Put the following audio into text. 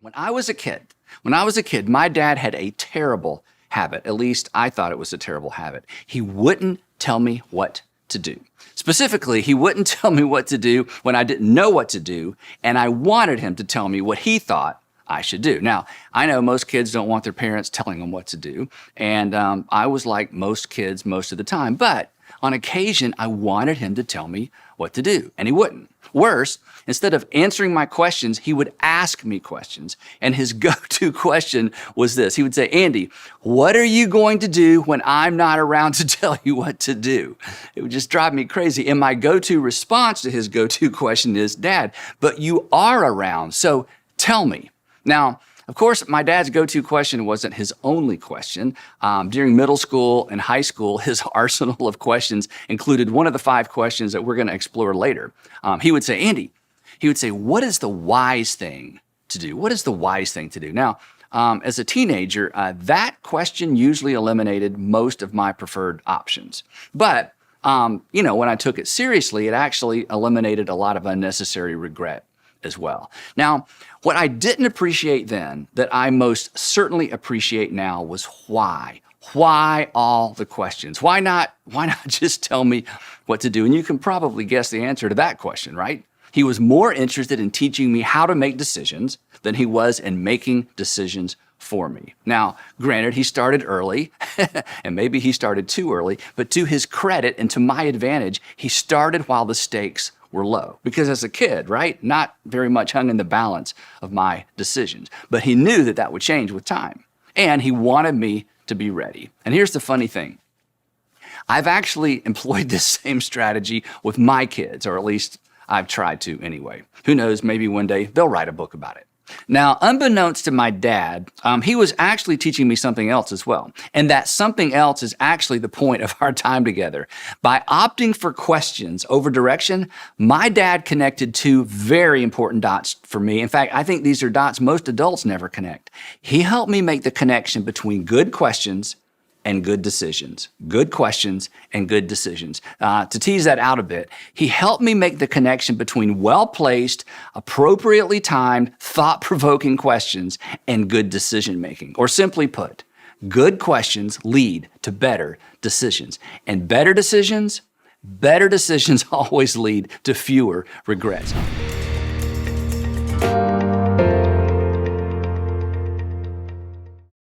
When I was a kid, my dad had a terrible habit. At least I thought it was a terrible habit. He wouldn't tell me what to do. Specifically, he wouldn't tell me what to do when I didn't know what to do, and I wanted him to tell me what he thought I should do. Now, I know most kids don't want their parents telling them what to do, and I was like most kids most of the time, but on occasion, I wanted him to tell me what to do, and he wouldn't. Worse, instead of answering my questions, he would ask me questions, and his go-to question was this. He would say, "Andy, what are you going to do when I'm not around to tell you what to do?" It would just drive me crazy, and my go-to response to his go-to question is, "Dad, but you are around, so tell me." Now, of course, my dad's go-to question wasn't his only question. During middle school and high school, his arsenal of questions included one of the 5 questions that we're going to explore later. He would say, "Andy," he would say, "what is the wise thing to do? What is the wise thing to do?" Now, as a teenager, that question usually eliminated most of my preferred options. But, when I took it seriously, it actually eliminated a lot of unnecessary regret as well. Now, what I didn't appreciate then that I most certainly appreciate now was why. Why all the questions? Why not just tell me what to do? And you can probably guess the answer to that question, right? He was more interested in teaching me how to make decisions than he was in making decisions for me. Now, granted, he started early, and maybe he started too early, but to his credit and to my advantage, he started while the stakes were low. Because as a kid, right, not very much hung in the balance of my decisions. But he knew that that would change with time. And he wanted me to be ready. And here's the funny thing. I've actually employed this same strategy with my kids, or at least I've tried to anyway. Who knows, maybe one day they'll write a book about it. Now, unbeknownst to my dad, he was actually teaching me something else as well. And that something else is actually the point of our time together. By opting for questions over direction, my dad connected 2 very important dots for me. In fact, I think these are dots most adults never connect. He helped me make the connection between good questions and good decisions. Good questions and good decisions. To tease that out a bit, he helped me make the connection between well-placed, appropriately timed, thought-provoking questions and good decision-making. Or simply put, good questions lead to better decisions. And better decisions always lead to fewer regrets.